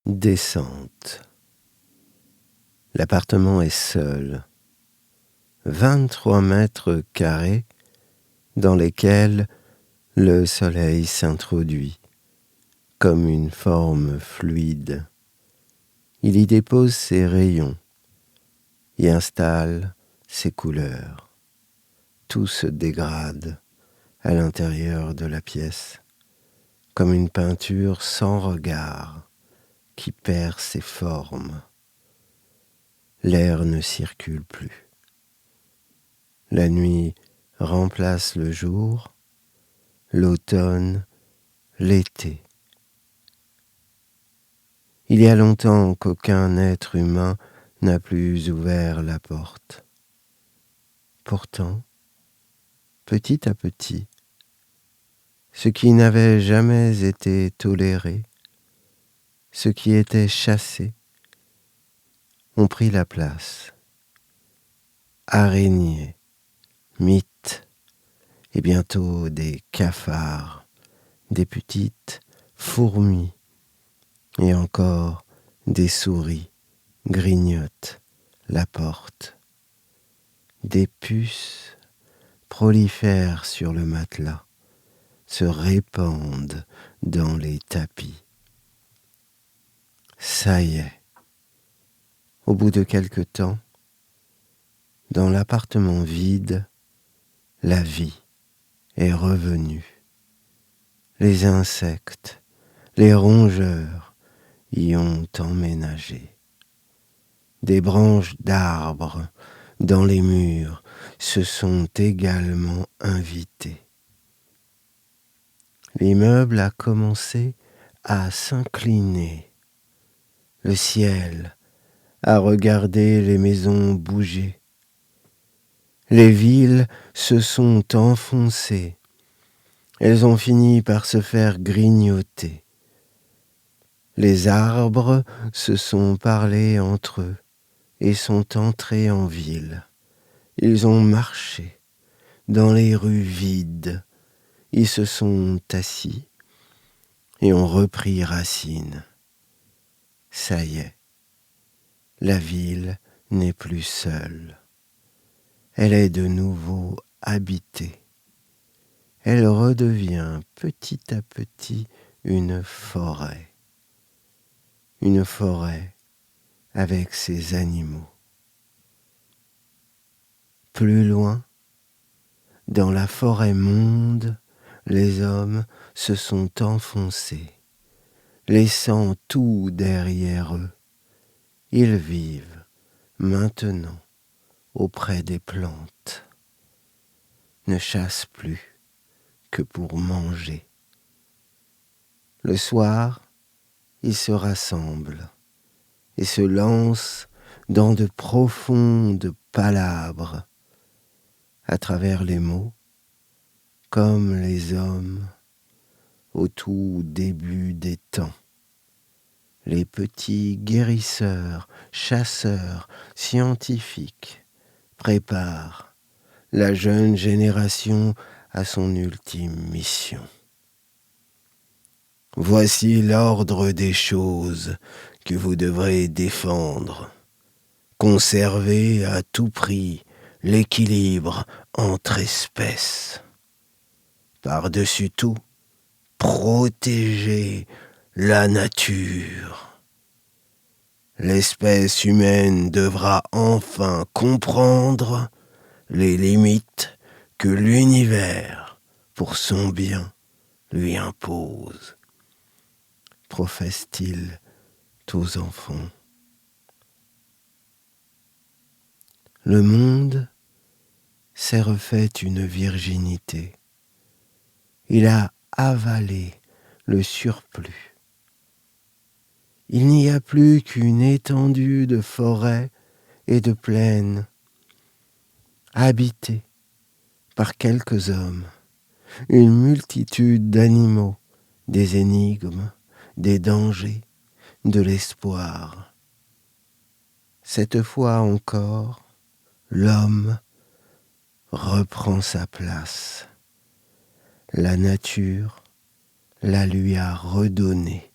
Descente. L'appartement est seul. 23 mètres carrés dans lesquels le soleil s'introduit comme une forme fluide. Il y dépose ses rayons, y installe ses couleurs. Tout se dégrade à l'intérieur de la pièce, comme une peinture sans regard qui perd ses formes. L'air ne circule plus. La nuit remplace le jour, l'automne, l'été. Il y a longtemps qu'aucun être humain n'a plus ouvert la porte. Pourtant, petit à petit, ce qui n'avait jamais été toléré, ce qui était chassé, ont pris la place. Araignées, mythes, et bientôt des cafards, des petites fourmis, et encore des souris grignotent la porte. Des puces prolifèrent sur le matelas, se répandent dans les tapis. Ça y est, au bout de quelque temps, dans l'appartement vide, la vie est revenue. Les insectes, les rongeurs y ont emménagé. Des branches d'arbres dans les murs se sont également invitées. L'immeuble a commencé à s'incliner. Le ciel a regardé les maisons bouger. Les villes se sont enfoncées. Elles ont fini par se faire grignoter. Les arbres se sont parlé entre eux et sont entrés en ville. Ils ont marché dans les rues vides. Ils se sont assis et ont repris racine. Ça y est, la ville n'est plus seule. Elle est de nouveau habitée. Elle redevient petit à petit une forêt. Une forêt avec ses animaux. Plus loin, dans la forêt monde, les hommes se sont enfoncés, laissant tout derrière eux. Ils vivent maintenant auprès des plantes, ne chassent plus que pour manger. Le soir, ils se rassemblent et se lancent dans de profondes palabres à travers les mots, comme les hommes au tout début des temps. Les petits guérisseurs, chasseurs, scientifiques préparent la jeune génération à son ultime mission. Voici l'ordre des choses que vous devrez défendre. Conserver à tout prix l'équilibre entre espèces. Par-dessus tout, protéger la nature. L'espèce humaine devra enfin comprendre les limites que l'univers, pour son bien, lui impose. Professe-t-il aux enfants. Le monde s'est refait une virginité. Il a avalé le surplus. Il n'y a plus qu'une étendue de forêts et de plaines, habitée par quelques hommes, une multitude d'animaux, des énigmes, des dangers, de l'espoir. Cette fois encore, l'homme reprend sa place. La nature la lui a redonnée.